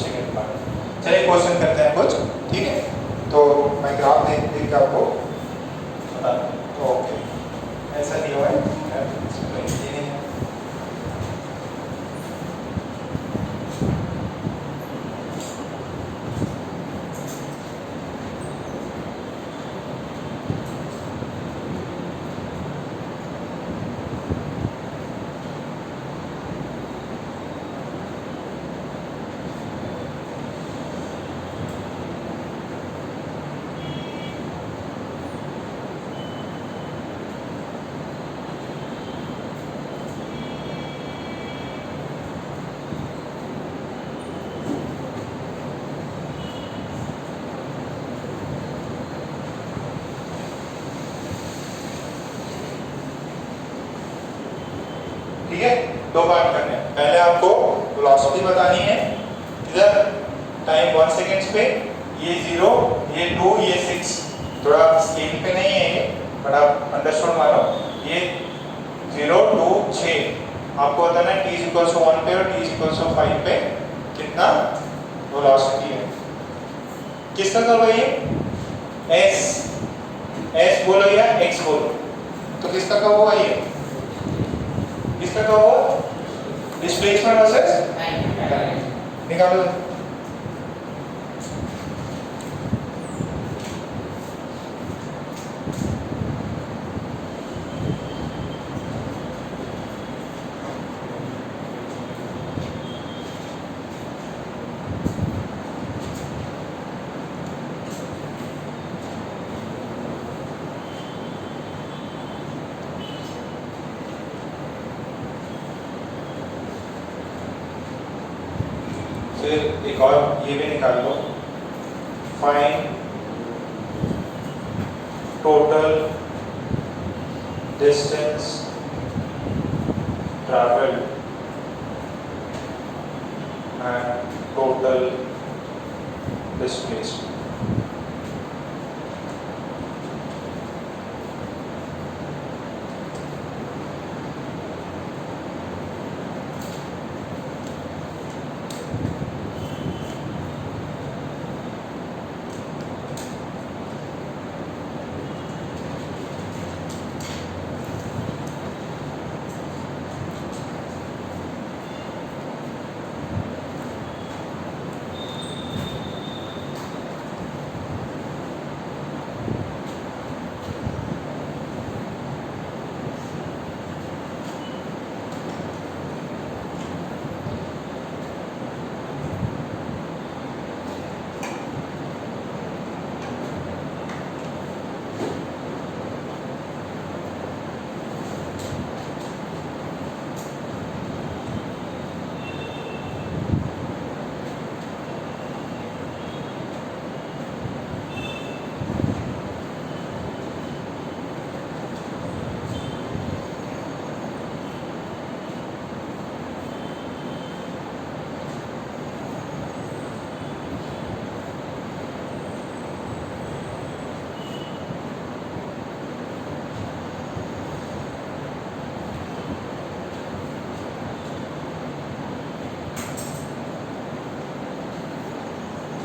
Second part. चलिए question करते हैं कुछ, ठीक है। तो मैं ग्राफ देख के आपको बता दूँ। ओके, ऐसा दिया हुआ है, ठीक है। दो पार्ट करने हैं। पहले आपको वेलोसिटी बतानी है, इधर टाइम 1 सेकेंड्स पे, ये 0, ये 2, ये 6। थोड़ा स्केल पे नहीं है ये, बट आप अंडरस्टैंड मानो। ये 0, 2, 6 आपको बताना है t = 1 पे और t = 5 पे कितना वेलोसिटी है। किसका करो ये s बोलो या x बोलो, तो किसका का हुआ ये, किसका का हुआ डिस्प्लेसमेंट वर्सेस निकालो। फिर एक और ये भी निकाल लो, find total distance travelled and total displacement.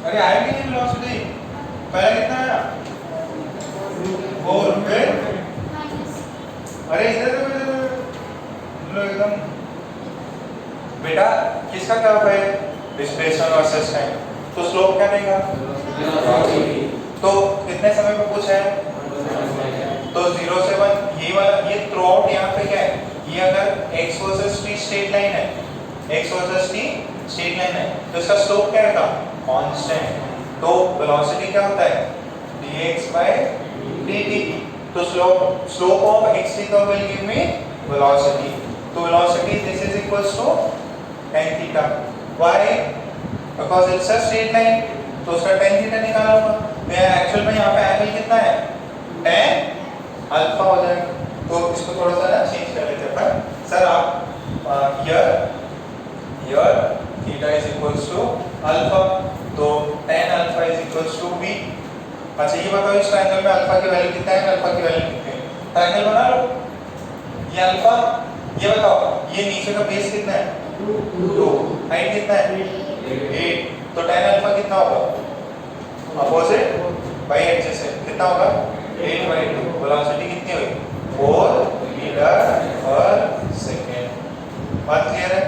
अरे आया कि नहीं वेलोसिटी, पहले कितना आया 4, फिर अरे इधर एकदम बेटा किसका क्या है डिस्प्लेसमेंट वर्सेस टाइम, तो स्लोप क्या देगा, तो कितने समय पे पूछा है, तो 0 से 1 ये वाला, ये थ्रू आउट यहाँ पे क्या है, ये अगर x versus t straight line है, x versus t straight line है, तो इसका स्लोप क्या रहेगा कांस्टेंट। तो वेलोसिटी क्या होता है dx/dt, तो slope of xt curve will give me velocity. तो velocity this is equals to tan theta. Why, because it's a straight line, तो उसका tan थीटा निकाला होगा। तो एक्चुअल में यहाँ पे एंगल कितना है tan अल्फा हो जाएगा। तो इसको थोड़ा सा ना चेंज कर लेते हैं अपन। सर आप here theta is equals to alpha, तो tan alpha is equals to b। अच्छा ये बताओ इस ट्रायंगल में अल्फा की वैल्यू कितना है, अल्फा की वैल्यू कितनी है, ट्रायंगल बना लो। ये अल्फा, ये बताओ ये नीचे का बेस कितना है 2, हाइट कितना है 8, तो tan अल्फा कितना होगा? अपोजिट बाई एडजेसेंट कितना होगा? 8/2। वेलोसिटी कितनी हुई? 4 मीटर पर सेकेंड। बात क्लियर है?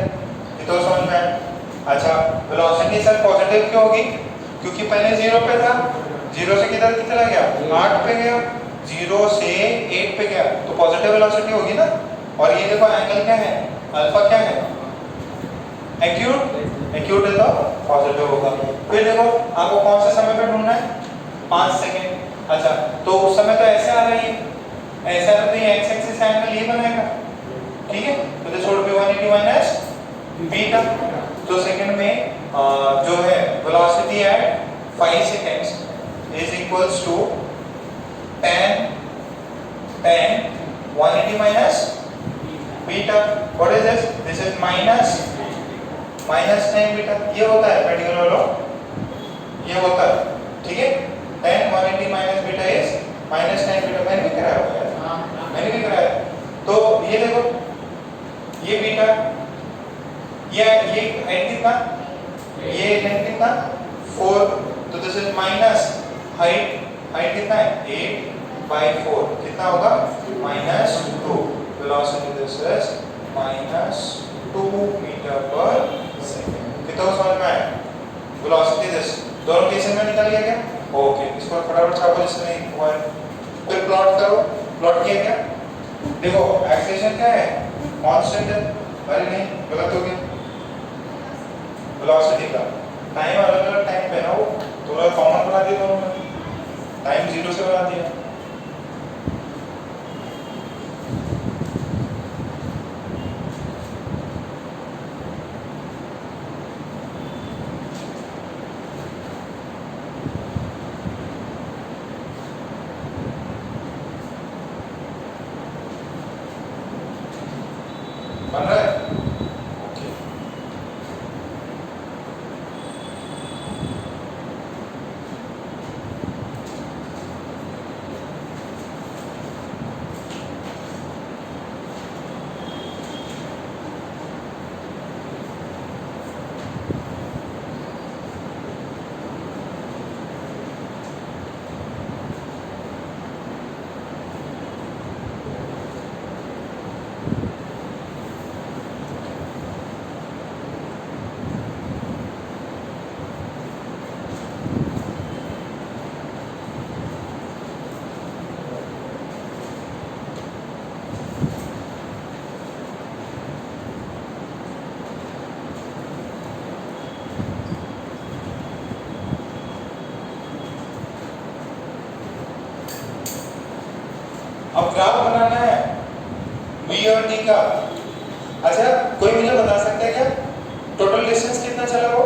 ये तो समझ में आया। अच्छा, वेलोसिटी सर पॉजिटिव क्यों होगी? क्योंकि पहले 0 पे था, 0 से किधर चला गया? 8 पे गया, 0 से 8 पे गया, तो पॉजिटिव वेलोसिटी होगी ना। और ये देखो एंगल क्या है? अल्फा क्या है? एक्यूट। एक्यूट है तो पॉजिटिव होगा। फिर देखो आपको कौन से समय पे ढूंढना है? 5 सेकेंड। अच्छा, तो उस समय तो ऐसे आ रही है, ऐसा तो ये एक्स एक्सिस एंगल ये बनाएगा, ठीक है। तो this would be 180 minus beta. तो सेकंड में जो है velocity at 5 seconds is equals to tan 180 minus beta. What is this? This is minus tan beta. ये होता है पर्टिकुलर लो, ये होता है, ठीक है। tan 180 minus beta is minus tan beta। मैंने भी कराया हुआ है, मैंने भी कराया। तो ये देखो, ये बीटा, ये एंड कितना, ये लेंथ कितना 4, तो दिस इज माइनस हाइट कितना है 8/4 कितना होगा -2। वेलोसिटी दिस इज -2 मीटर पर सेकंड। कितना समझ में आया? वेलोसिटी दिस दोनों केसेस में निकल गया क्या? ओके, इसको फटाफट छापो जिसमें नहीं हुआ है। फिर प्लॉट करो। प्लॉट किया क्या? देखो एक्सेलरेशन क्या है? कांस्टेंट है। अरे नहीं, गलत हो गया। वेलोसिटी का टाइम अलग अलग टाइम पे ना, वो थोड़ा कॉमन बना दिया दोनों में, टाइम 0 से बना दिया। बन रहा है? ओके। अब ग्राफ बनाना है v और t का। अच्छा, कोई मुझे बता सकता है क्या टोटल डिस्टेंस कितना चला वो?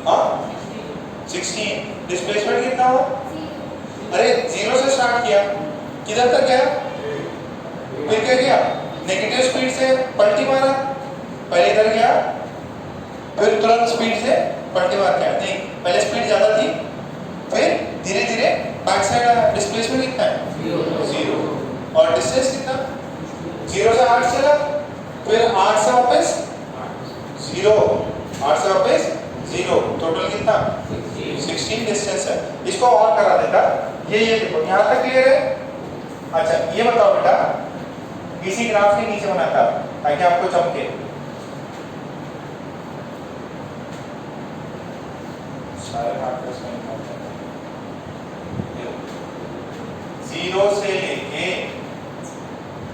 हाँ 16। डिस्प्लेसमेंट कितना हुआ? अरे 0 से स्टार्ट किया, किधर तक गया? फिर क्या किया? नेगेटिव स्पीड से पलटी मारा, पहले इधर गया, फिर तुरंत स्पीड से पलटी मार गया। नहीं, पहले स्पीड ज्यादा थी, फिर धीरे धीरे बैक साइड आया। डिस्प्लेसमेंट कितना है? 0। और डिस्टेंस कितना? 0 से 8 चला, फिर 8 से वापस 0, 8 से वापस 0, टोटल कितना? 16 डिस्टेंस है। इसको और करा देता, ये देखो यहाँ तक क्लियर है। अच्छा, ये बताओ बेटा, इसी ग्राफ के नीचे बनाता ताकि आपको चमके। सारे मार्कर्स में 0 से लेके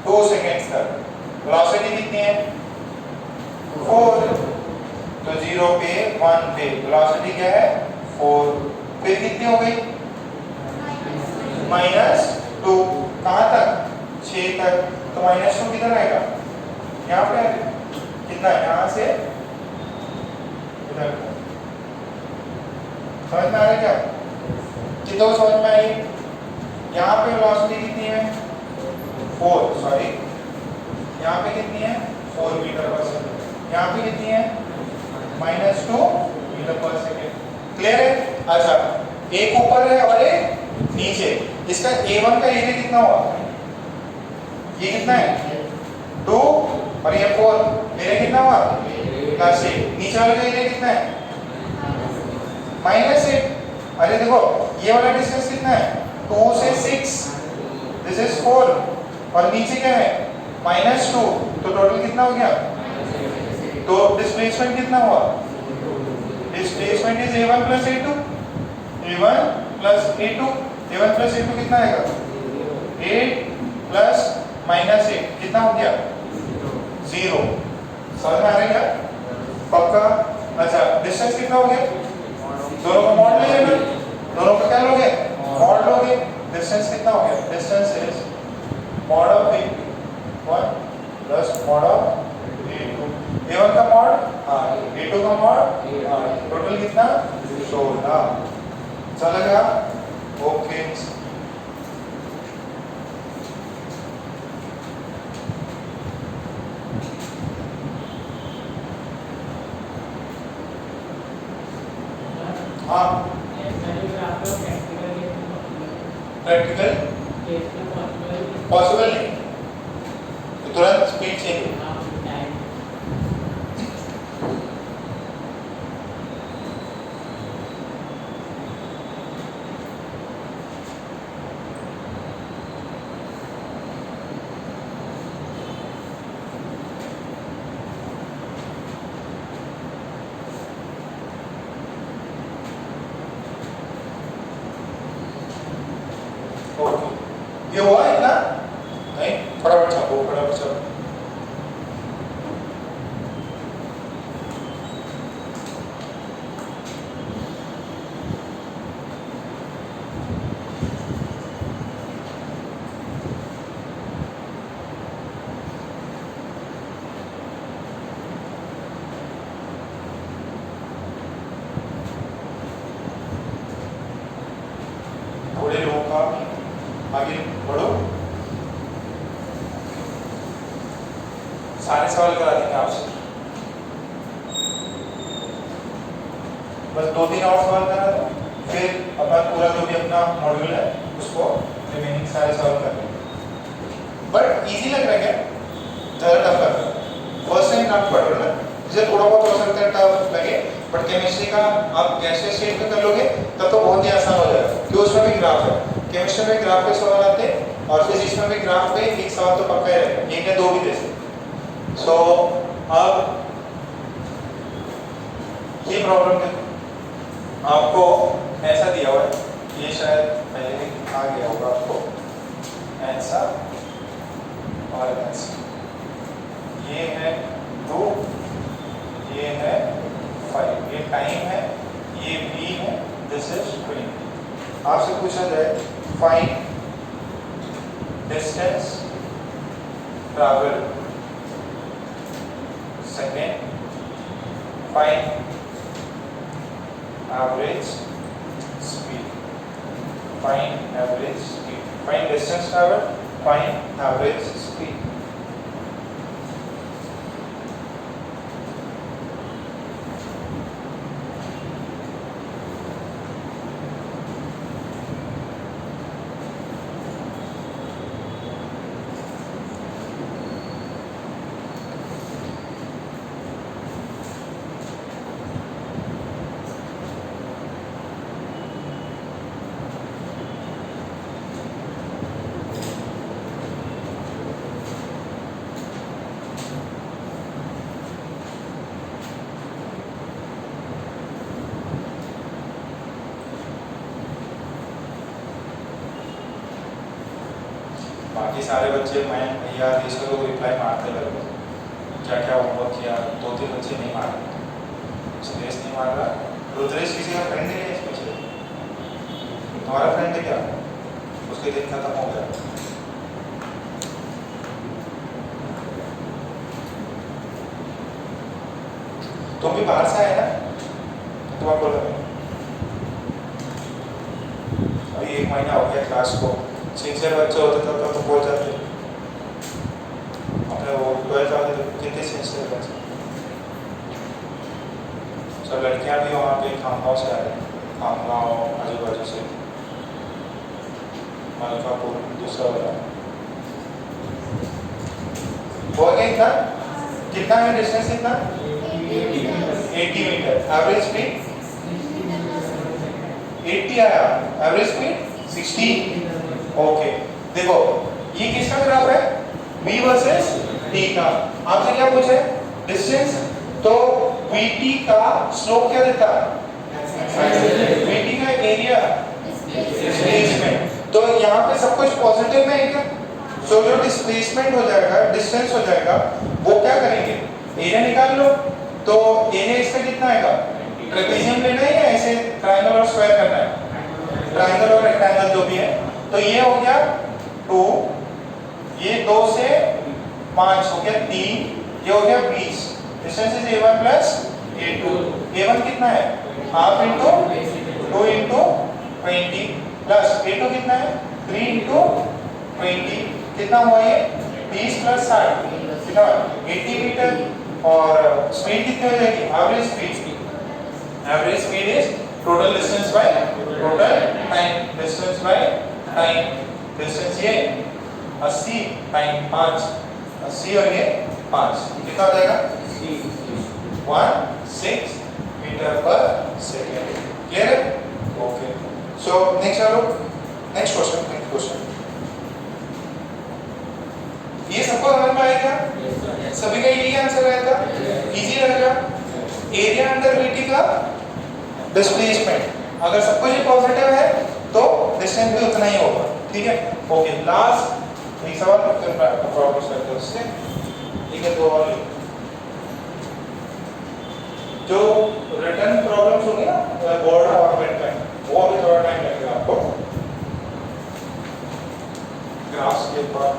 2 सेकेंड्स तक वेलोसिटी कितनी है? 4। तो 0 पे 1 पे वेलोसिटी क्या है? 4। फिर कितनी हो गई? -2। कहाँ तक? 6 तक। तो -2 किधर आएगा? यहाँ पे कितना है? यहाँ से इधर। समझ में आ रहा है क्या? कितना समझ में आई? यहाँ पे वेलोसिटी कितनी है? 4, सॉरी, यहाँ पे कितनी है? 4 मीटर पर सेकेंड। यहाँ पे कितनी है? -2 मीटर पर सेकेंड। क्लियर है? अच्छा, एक ऊपर है और एक नीचे। इसका A1 का एरिया कितना हुआ? ये कितना है? 2 और ये 4। एरिया कितना हुआ? प्लस 8, नीचे वाले का एरिया कितना है -8। अरे देखो ये वाला डिस्टेंस कितना है 2 से 6, दिस इज 4 और नीचे क्या है -2, तो टोटल कितना हो गया? तो डिस्प्लेसमेंट कितना हुआ? Displacement is a1 plus a2, a1 plus a2, a1 plus a2 कितना आएगा 8 plus -8 कितना हो गया 0। समझ में आ रहा है क्या? पक्का? अच्छा डिस्टेंस कितना हो गया? दोनों का मॉड ले लेना, दोनों का क्या लोगे मॉड लोगे। डिस्टेंस कितना हो गया? Distance is mod of a1 plus mod of a2, a1 का मॉड 8, a2 का मॉड 8, टोटल कितना 16। चलेगा? ओके हाँ प्रैक्टिकल पॉसिबल नहीं तो तुरंत स्पीड चेंज हो। ये हुआ इतना नहीं, फटाफट छापो फटाफट छापो। थोड़े लोगों का आगे बढ़ो, सारे सवाल करा देंगे आपसे, बस 2-3 और सवाल करा दो, फिर अपना पूरा जो भी अपना मॉड्यूल है उसको रिमेनिंग सारे सवाल कर लेंगे। बट इजी लग रहा है क्या? ज़्यादा टफ लग रहा है? फर्स्ट टाइम आप पढ़ रहे हो ना, जिसे थोड़ा बहुत हो सकता है टफ लगे, बट केमिस्ट्री का आप कैसे स्टेट में कर लोगे तब तो बहुत ही आसान हो जाएगा, क्योंकि उसमें भी ग्राफ है। केमिस्ट्री में ग्राफ पे सवाल आते हैं और फिजिक्स में भी ग्राफ पे एक सवाल तो पक्का है, एक या दो भी दे सकते। सो अब ये प्रॉब्लम है, आपको ऐसा दिया हुआ है, ये शायद पहले आ गया होगा आपको, ऐसा और ऐसा, ये है 2, ये है 5, ये टाइम है, ये v है, दिस इज 20। आपसे पूछा जाए find distance travel second, find average speed, find average speed, find distance travel, find average speed. बाकी सारे बच्चे मैं भैया इसको लोग रिप्लाई मारते लगे, क्या क्या होमवर्क किया, 2-3 बच्चे नहीं मार रहे, सुरेश नहीं मार रहा, रुद्रेश किसी का फ्रेंड है इस पीछे, तुम्हारा फ्रेंड है क्या? उसके दिन खत्म हो गया। तुम भी बाहर से आए ना, तुम्हारा बोला अभी 1 महीना हो गया क्लास को, सिंसियर बच्चे होते थे तो बोल जाते अपने वो 12th वाले तो कितने सिंसियर बच्चे। सब लड़कियां भी वहाँ पे खामगांव से आ रही हैं, खामगांव आजू बाजू से, मलकापुर दूसरा वाला। हो गया इतना? कितना है डिस्टेंस? इतना 80 मीटर। एवरेज स्पीड 80 आया, एवरेज स्पीड 60। ओके, देखो ये किसका ग्राफ है? v वर्सेस t का। आपसे क्या पूछा है? डिस्टेंस। तो vt का स्लोप क्या देता है? vt का एरिया डिस्प्लेसमेंट। तो यहाँ पे सब कुछ पॉजिटिव में है क्या? तो जो डिस्प्लेसमेंट हो जाएगा, डिस्टेंस हो जाएगा, वो क्या करेंगे? एरिया निकाल लो। तो एरिया इसका कितना आएगा? ट्रेपेजियम लेना है या ऐसे ट्रायंगल और स्क्वायर करना है? ट्रायंगल और रेक्टेंगल जो भी है। तो ये हो गया 2, ये 2 से 5 हो गया 3, ये हो गया 20। Distance is a1 plus a2। a1 कितना है? Half into 2 into 20 plus a2 कितना है? 3 इंटू 20। कितना हुआ ये? 30 प्लस 60 कितना? 80 मीटर। और स्पीड कितनी हो जाएगी? Average speed. Average speed is total distance by total time. Distance by time. Distance ये 80 टाइम 5, 80 और ये 5, कितना हो जाएगा? 16 मीटर पर सेकेंड। क्लियर है? ओके, सो नेक्स्ट चलो, नेक्स्ट क्वेश्चन। ये सबको समझ में आया क्या? सभी का यही आंसर रहेगा? इजी रहेगा। एरिया अंडर वीटी का डिस्प्लेसमेंट, अगर सब कुछ पॉजिटिव है तो डिस्टेंस भी उतना ही होगा। ठीक है? ओके, लास्ट एक सवाल फिर प्रॉब्लम करते हैं उससे। ठीक है, दो और जो रिटर्न प्रॉब्लम्स होंगी ना बोर्ड फॉर्मेट में, वो अभी थोड़ा टाइम लगेगा आपको ग्राफ्स के बाद।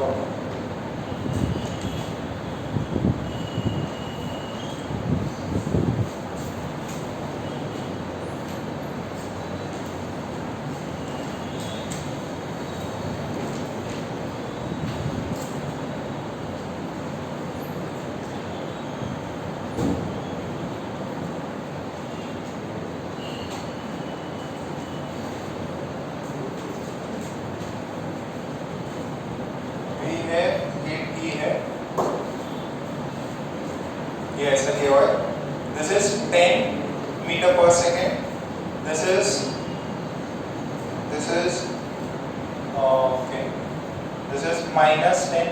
ऐसा किया हुआ है। दिस इज 10 मीटर पर second. This is okay, this is -10।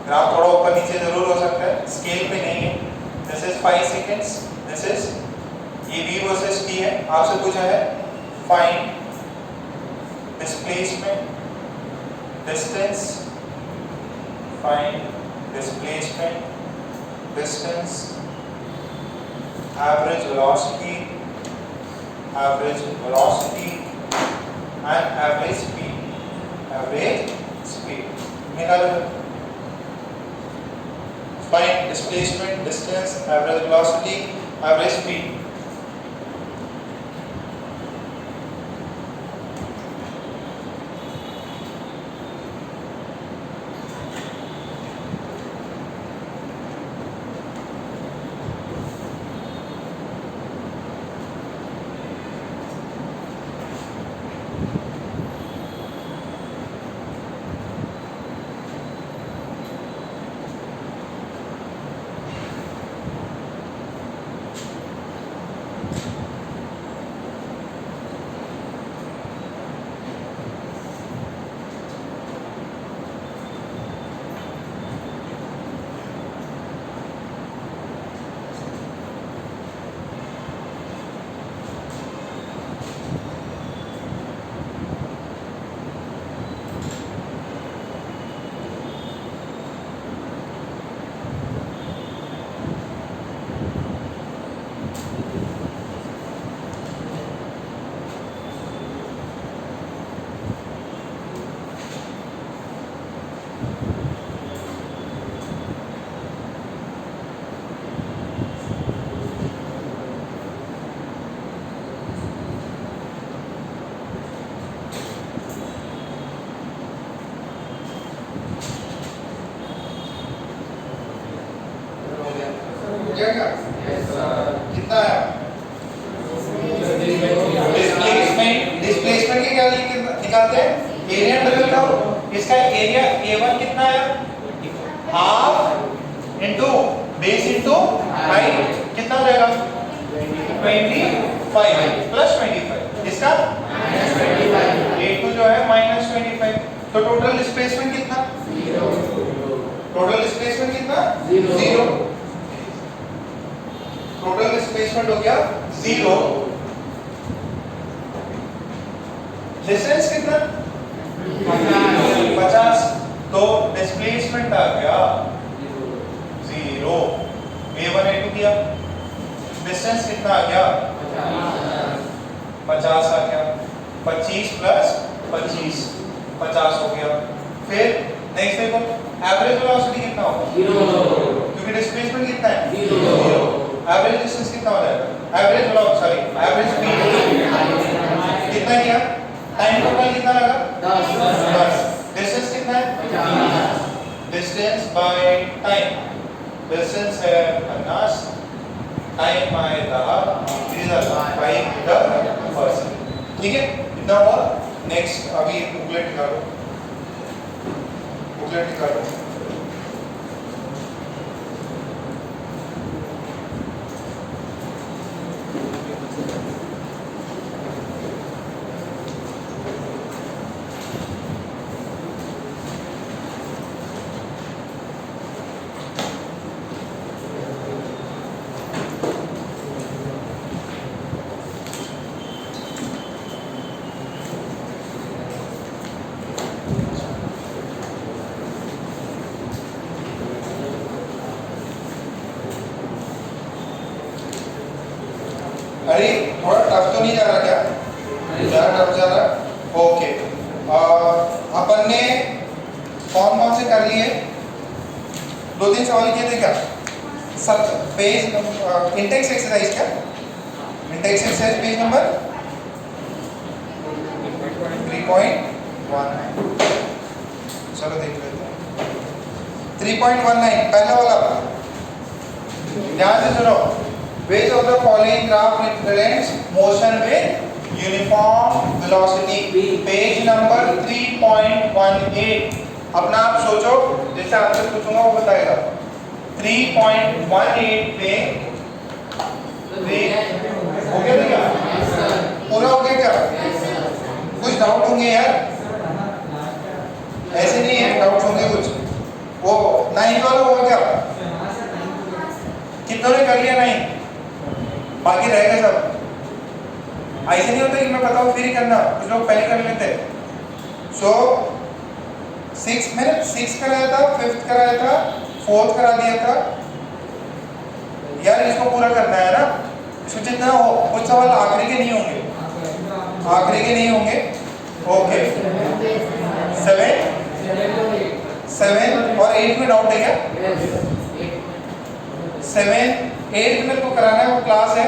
Graph थोड़ा ऊपर नीचे जरूर हो सकता है, स्केल पे नहीं है। This is 5 seconds. This is ये v वर्सेस t है। आपसे पूछा है find displacement distance, find displacement distance, average velocity and average speed. निकालो। Find displacement, distance, average velocity, average speed. गया क्या? कितना है? डिस्प्लेसमेंट के क्या निकालते हैं? एरिया डबल का। इसका एरिया A1 कितना है? Half into base into height, कितना हो जाएगा? 25 प्लस 25, इसका A2 जो है माइनस 25। तो टोटल डिस्प्लेसमेंट कितना? टोटल डिस्प्लेसमेंट कितना? 0। टोटल डिस्प्लेसमेंट हो गया 0। डिस्टेंस कितना? 50। तो डिस्प्लेसमेंट आ गया 0। A1 A2 किया, डिस्टेंस कितना आ गया? 50 आ गया। 25 प्लस 25 50 हो गया। फिर नेक्स्ट देखो एवरेज वेलोसिटी कितना होगा? 0, क्योंकि डिस्प्लेसमेंट कितना है? 0। एवरेज डिस्टेंस कितना हो जाएगा? एवरेज स्पीड कितना किया? टाइम टोटल कितना लगा? 10। डिस्टेंस कितना है? डिस्टेंस बाय टाइम, डिस्टेंस है 50, टाइम बाय द पर्सन। ठीक है, इतना हुआ। नेक्स्ट अभी बुकलेट निकालो, बुकलेट निकालो। अरे थोड़ा टफ तो नहीं जा रहा क्या? ज़्यादा टफ जा रहा? ओके, अपन ने कौन कौन से कर लिए? 2-3 सवाल किए थे क्या? सब पेज इंटेक्स एक्सरसाइज क्या? Intex exercise page number 3.19। चलो देख लेते हैं। 3.19 पहला वाला, ध्यान से सुनो। Which of the following graph represents motion with uniform velocity? Page number 3.18। अपना आप सोचो, जैसे आपसे पूछूंगा वो बताएगा। 3.18 पे हो गया क्या? पूरा हो गया क्या? कुछ डाउट होंगे यार? ऐसे नहीं है, डाउट होंगे कुछ। वो 9 वाला हुआ क्या? कितनों ने कर लिया 9? बाकी रहेगा सब। ऐसे नहीं होता कि मैं बताऊं फिर ही करना, कुछ लोग पहले कर लेते हैं। सो 6 मैंने 6 कराया था, 5th कराया था, 4th करा दिया था यार। इसको पूरा करना है ना, इसको जितना हो। कुछ सवाल आखिरी के नहीं होंगे, आखिरी के नहीं होंगे। ओके, 7 और 8 में डाउट है क्या? 7 8 मेरे को कराना है, वो क्लास है।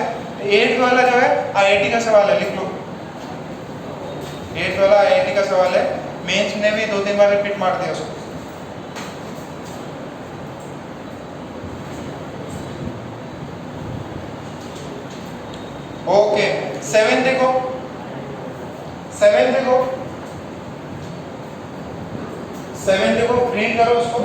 8 वाला जो है आईआईटी का सवाल है, लिख लो। 8 वाला आईआईटी का सवाल है। मेंस ने भी 2-3 बार रिपीट मार दिया उसको। ओके, 7 देखो, 7 देखो, 7 देखो, रीड करो उसको।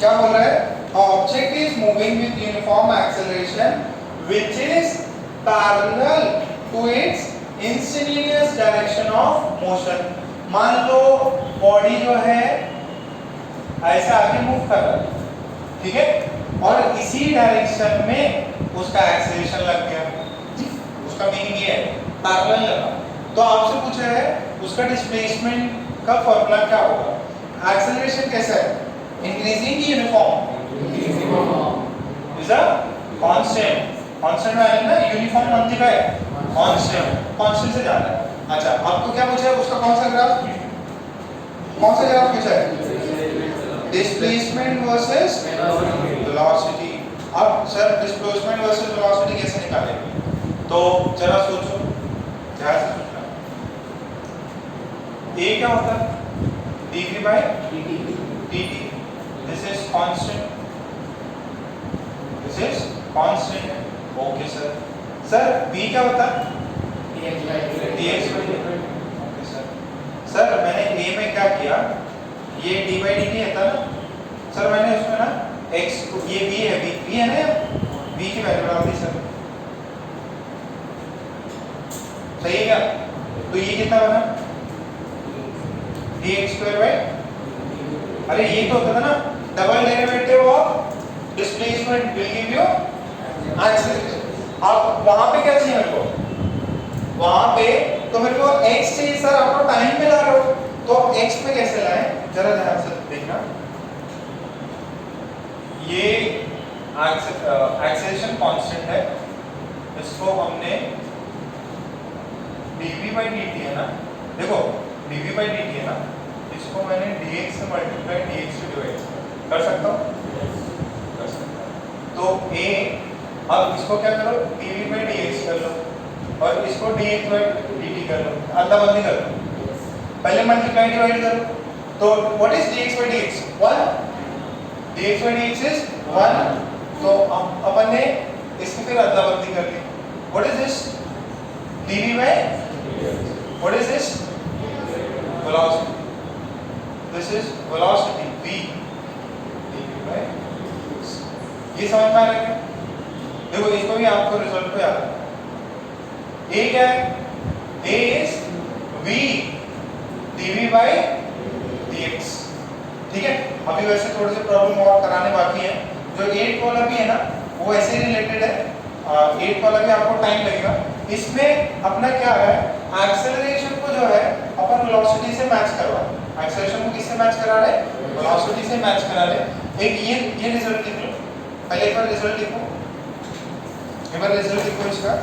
क्या बोल रहा है? Object is moving with uniform acceleration which is parallel to its instantaneous direction of motion. मान लो बॉडी जो है ऐसा आगे मूव कर रहा है, ठीक है, और इसी डायरेक्शन में उसका एक्सेलरेशन लग गया। उसका मीनिंग ये है पैरेलल लगा। तो आपसे पूछा है उसका डिस्प्लेसमेंट का फॉर्मूला क्या होगा? एक्सेलरेशन कैसा है? Increasing की uniform is a constant। constant में आएगा ना, यूनिफॉर्म बनती है constant से जाना है। अच्छा, आपको क्या पूछा है? उसका कौन सा ग्राफ पूछा है? Displacement versus velocity. तो जरा सोचो, ध्यान से सोचना। ए क्या होता है? dv by dt. This is constant. This is constant. Okay sir. Sir b क्या होता है? dx by dt. Okay sir. Sir मैंने a में क्या किया, ये d by dt है था ना सर, मैंने उसमें ना x, ये b है, b है ना, b की वैल्यू डाल दी सर, सही है क्या? तो ये कितना बना? dx square by, अरे ये तो होता था ना double derivative of displacement will give you acceleration. अब वहां पे क्या चाहिए मेरे को? वहां पे तो मेरे को x चाहिए सर, आप तो टाइम में ला रहे हो, तो x में कैसे लाएं? जरा ध्यान से देखना। ये एक्सेलरेशन कांस्टेंट है, इसको हमने dv by dt है ना, देखो dv by dt है ना, इसको मैंने dx से मल्टीप्लाई dx से डिवाइड कर सकता हूँ, कर सकता हूँ। तो a, अब इसको क्या करो, dv by dx कर लो और इसको dx by dt कर लो, अदला बदली कर लो, पहले मल्टीप्लाई डिवाइड करो। तो what is dx by dx? 1, dx by dx इज 1। तो अपन ने इसकी फिर अदला बदली कर ली। What is this? dv by, what is this? Velocity. This is velocity v, dv by dx. ये समझ में आ रहा है? देखो इसको भी आपको रिजल्ट पे याद है। a क्या है? a is v dv by dx। ठीक है, अभी वैसे थोड़े से प्रॉब्लम और कराने बाकी है। जो 8 वाला भी है ना, वो ऐसे रिलेटेड है, 8 वाला भी आपको टाइम लगेगा। इसमें अपना क्या है, एक्सेलरेशन को जो है अपन वेलोसिटी से मैच करवा, एक्सेलरेशन को किससे मैच करा रहे? वेलोसिटी से मैच करा रहे। एक ये रिजल्ट लिख लो, पहले एक बार रिजल्ट लिखो, एक बार रिजल्ट लिखो इसका।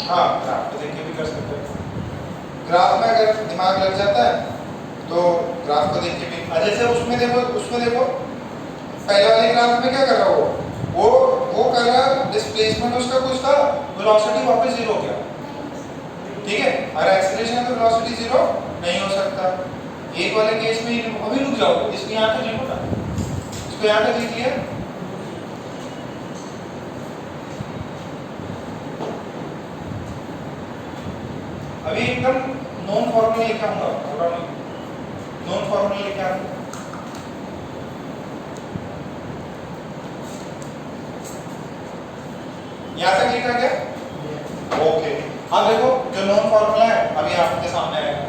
हाँ, ग्राफ को देख के भी कर सकते हैं। ग्राफ में अगर दिमाग लग जाता है तो ग्राफ को देख के भी, जैसे उसमें देखो पहले वाले ग्राफ में क्या कर रहा हो, वो कर रहा डिस्प्लेसमेंट उसका कुछ था, वेलोसिटी वापस जीरो हो गया। ठीक है, और एक्सेलरेशन में वेलोसिटी जीरो नहीं हो सकता। एक वाले केस में अभी रुक जाओ, इसको यहाँ तक लिखो ना, इसको यहाँ तक लिख लिया। अभी एकदम नॉन फॉर्मूला लेके आऊंगा, थोड़ा नॉन फॉर्मूला लेके आऊंगा। यहां तक लिखा गया? ओके, अब देखो जो नॉन फॉर्मूला है अभी आपके सामने आएगा,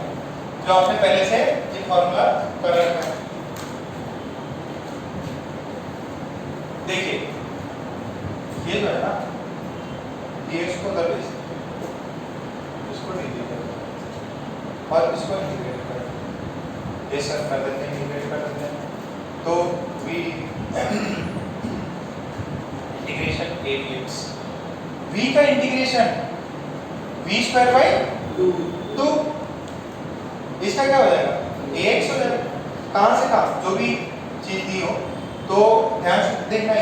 जो आपने पहले से ये फॉर्मूला कर रखा है। देखिए ये जो है ना, dx को दरवेज इसको इंटीग्रेट और इसको इंटीग्रेट कर, ये सर कर देते हैं, इंटीग्रेट कर देते हैं। तो v integration a dx, v का इंटीग्रेशन v स्क्वायर बाई 2, इसका क्या हो जाएगा? ax हो जाएगा। कहां से कहां जो भी चीज दी हो, तो ध्यान से देखना,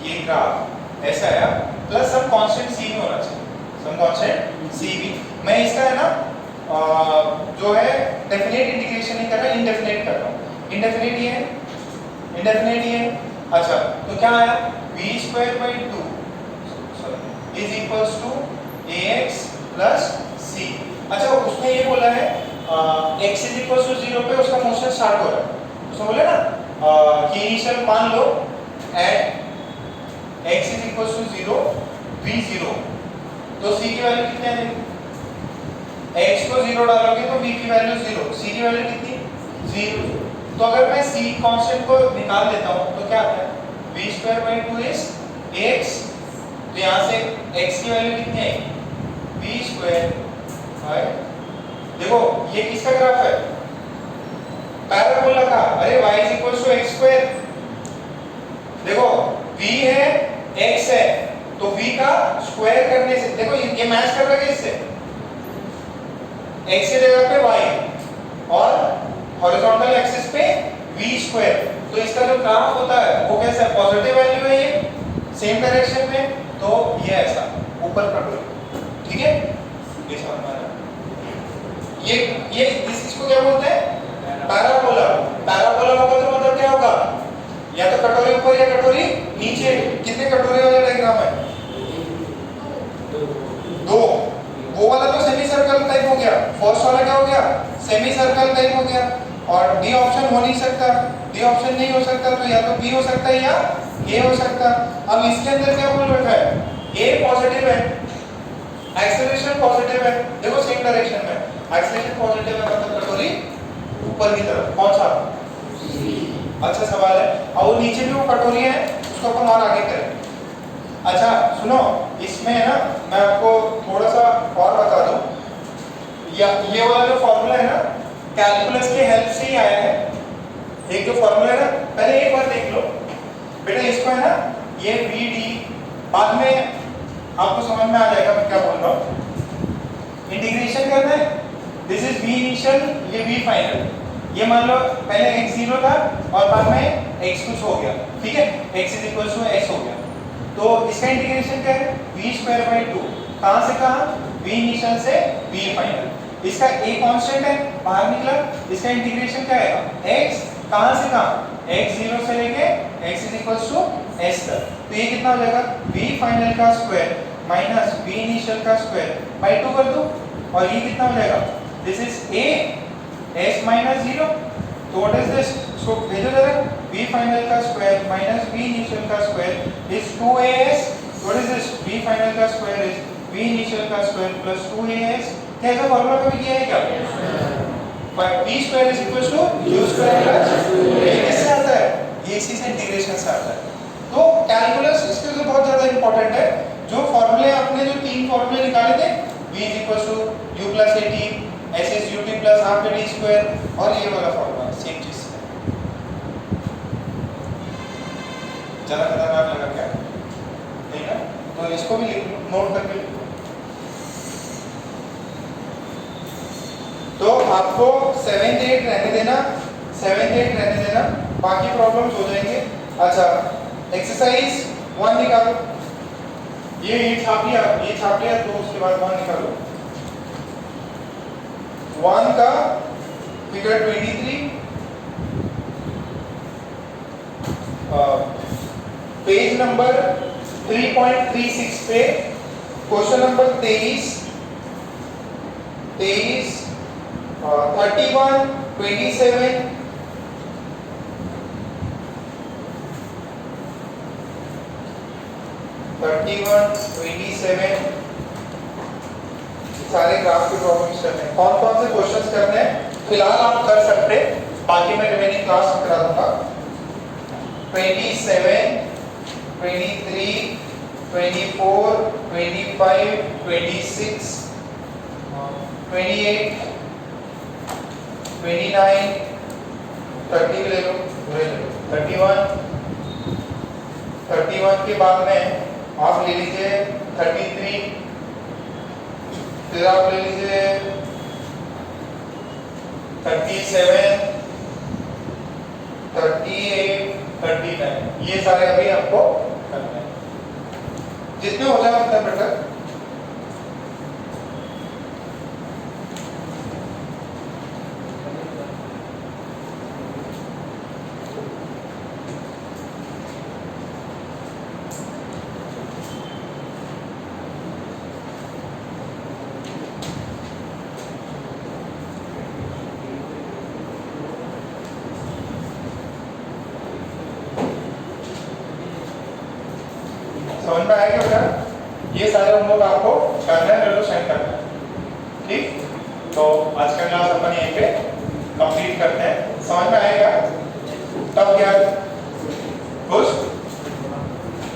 ये ग्राफ ऐसा आया प्लस सम कांस्टेंट c में होना चाहिए, सम कांस्टेंट c भी। मैं इसका है ना जो है डेफिनेट इंटीग्रेशन नहीं कर रहा, इनडेफिनेट कर रहा हूँ। इनडेफिनेट ये है, इनडेफिनेट ये है। अच्छा, तो क्या आया? v square by 2 is equals to ax plus c। अच्छा, उसने ये बोला है x इज इक्वल्स टू 0 पे उसका मोशन स्टार्ट हो रहा है। उसने बोला ना कि इनिशियल मान लो at x is equals to 0 v 0, तो c की वैल्यू कितनी आएगी? x को 0 डालोगे तो v की वैल्यू 0, c की वैल्यू कितनी? 0। तो अगर मैं c कांस्टेंट को निकाल लेता हूं तो क्या आता है? v square by 2 is ax, तो यहां से x की वैल्यू कितनी आएगी? v स्क्वायर बाई, देखो ये किसका ग्राफ है? पैराबोला का, अरे y is equal to x square, देखो v है x है तो v का स्क्वायर करने से देखो ये मैच कर रहा है इससे, x की जगह पे y और हॉरिजॉन्टल एक्सिस पे v स्क्वायर, तो इसका जो ग्राफ होता है वो कैसा है, पॉजिटिव वैल्यू है ये सेम डायरेक्शन में, तो ये ऐसा ऊपर कटोरी, ठीक है ये समझ में आ रहा है। ये इसको क्या बोलते हैं, पैराबोला। पैराबोला होगा तो मतलब क्या होगा, या तो कटोरी ऊपर या कटोरी नीचे। कितने कटोरी वाला डायग्राम है, दो। वो वाला तो सेमी सर्कल टाइप हो गया, फर्स्ट वाला क्या हो गया, सेमी सर्कल टाइप हो गया। और डी ऑप्शन हो नहीं सकता, डी ऑप्शन नहीं हो सकता तो या तो बी हो सकता है या ए हो सकता। अब इसके अंदर क्या बोल रखा है, ए पॉजिटिव है, एक्सेलरेशन पॉजिटिव है, देखो सेम डायरेक्शन में, एक्सेलरेशन पॉजिटिव है मतलब कटोरी ऊपर की तरफ, कौन सा, अच्छा सवाल है। और वो नीचे भी वो कटोरी है, उसको अपन और आगे करें। अच्छा सुनो, इसमें है ना मैं आपको थोड़ा सा और बता दूं, या ये वाला जो फॉर्मूला है ना कैलकुलस की हेल्प से ही आया है। एक जो फॉर्मूला है ना, पहले एक बार देख लो बेटा, इसको है ना ये वी डी, बाद में आपको समझ में आ जाएगा मैं क्या बोल रहा हूँ। इंटीग्रेशन करना है, दिस इज वी इनिशियल, ये वी फाइनल। ये मान लो पहले x 0 था और बाद में x कुछ हो गया, ठीक है, x is equal to s हो गया, तो इसका इंटीग्रेशन क्या है, v स्क्वायर बाई 2, कहाँ से कहाँ, v इनिशियल से v फाइनल। इसका a कांस्टेंट है बाहर निकला, इसका इंटीग्रेशन क्या आएगा, x कहाँ से कहाँ, x 0 से लेके x is equal to s तक, तो ये कितना हो जाएगा, v फाइनल का स्क्वायर माइनस v इनिशियल का स्क्वायर बाई 2 कर दो, और ये कितना हो जाएगा, this is a s minus 0, तो व्हाट इज दिस, इसको भेजो जरा, v फाइनल का स्क्वायर माइनस v इनिशियल का square is 2as, what is this, v final का स्क्वायर इज v इनिशियल का स्क्वायर प्लस 2as। क्या ऐसा फॉर्मूला कभी किया है क्या, v square is equal to u square plus, ये किससे आता है, ये इसी से इंटीग्रेशन से आता है। तो कैलकुलस इसके लिए बहुत ज्यादा इंपॉर्टेंट है। जो फॉर्मूले आपने जो तीन फॉर्मूले निकाले थे, v is equal to u plus at, s is ut plus half at square, और ये वाला फॉर्मूला सेम चीज है। ज्यादा खतरनाक लगा क्या, नहीं ना, तो इसको भी नोट करके लिखो। तो आपको 7th 8th रहने देना, 7th 8th रहने देना, बाकी प्रॉब्लम्स हो जाएंगे। अच्छा एक्सरसाइज 1 निकालो, ये छाप लिया, ये छाप लिया, तो उसके बाद 1 निकालो। 1 का फिगर 23, पेज नंबर 3.36 पे क्वेश्चन नंबर 23, 31, 27, 31, 27 सारे ग्राफ के प्रॉब्लम्स करने हैं। कौन कौन से क्वेश्चंस करने हैं फिलहाल आप कर सकते, बाकी मैं रिमेनिंग क्लास में करा दूंगा। 27, 23, 24, 25, 26, 28, 29, 30 ले लो, 31, 31 के बाद में आप ले लीजिए 33, फिर आप ले लीजिए 37, 38, 39, ये सारे अभी आपको करना है, जितने हो जाए उतना बेटर। समझ में आएगा बेटा, ये सारे हम लोग आपको करना है, तो सेंड करना है, ठीक। तो आज का क्लास अपन यहीं पे कंप्लीट करते हैं, समझ में आएगा तब क्या खुश,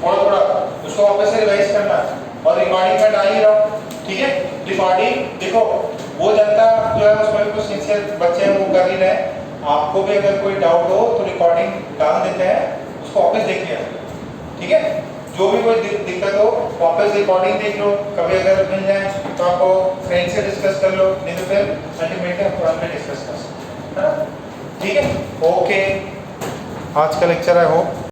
और थोड़ा उसको वापस से रिवाइज करना, और रिकॉर्डिंग में डाल ही रहा हूँ, ठीक है। रिकॉर्डिंग देखो, वो जनता जो है उसमें कुछ सिंसियर बच्चे हैं वो कर ही रहे हैं, आपको भी अगर कोई डाउट हो तो रिकॉर्डिंग डाल देते हैं, उसको वापस देखिए, ठीक है। जो भी कोई दिक्कत हो वापस रिकॉर्डिंग देख लो, कभी अगर मिल जाए तो आपको फ्रेंड से डिस्कस कर लो, नहीं तो फिर अल्टीमेटली हम फोरम में डिस्कस कर सकते हैं, है ना। ठीक है, ओके, आज का लेक्चर आई होप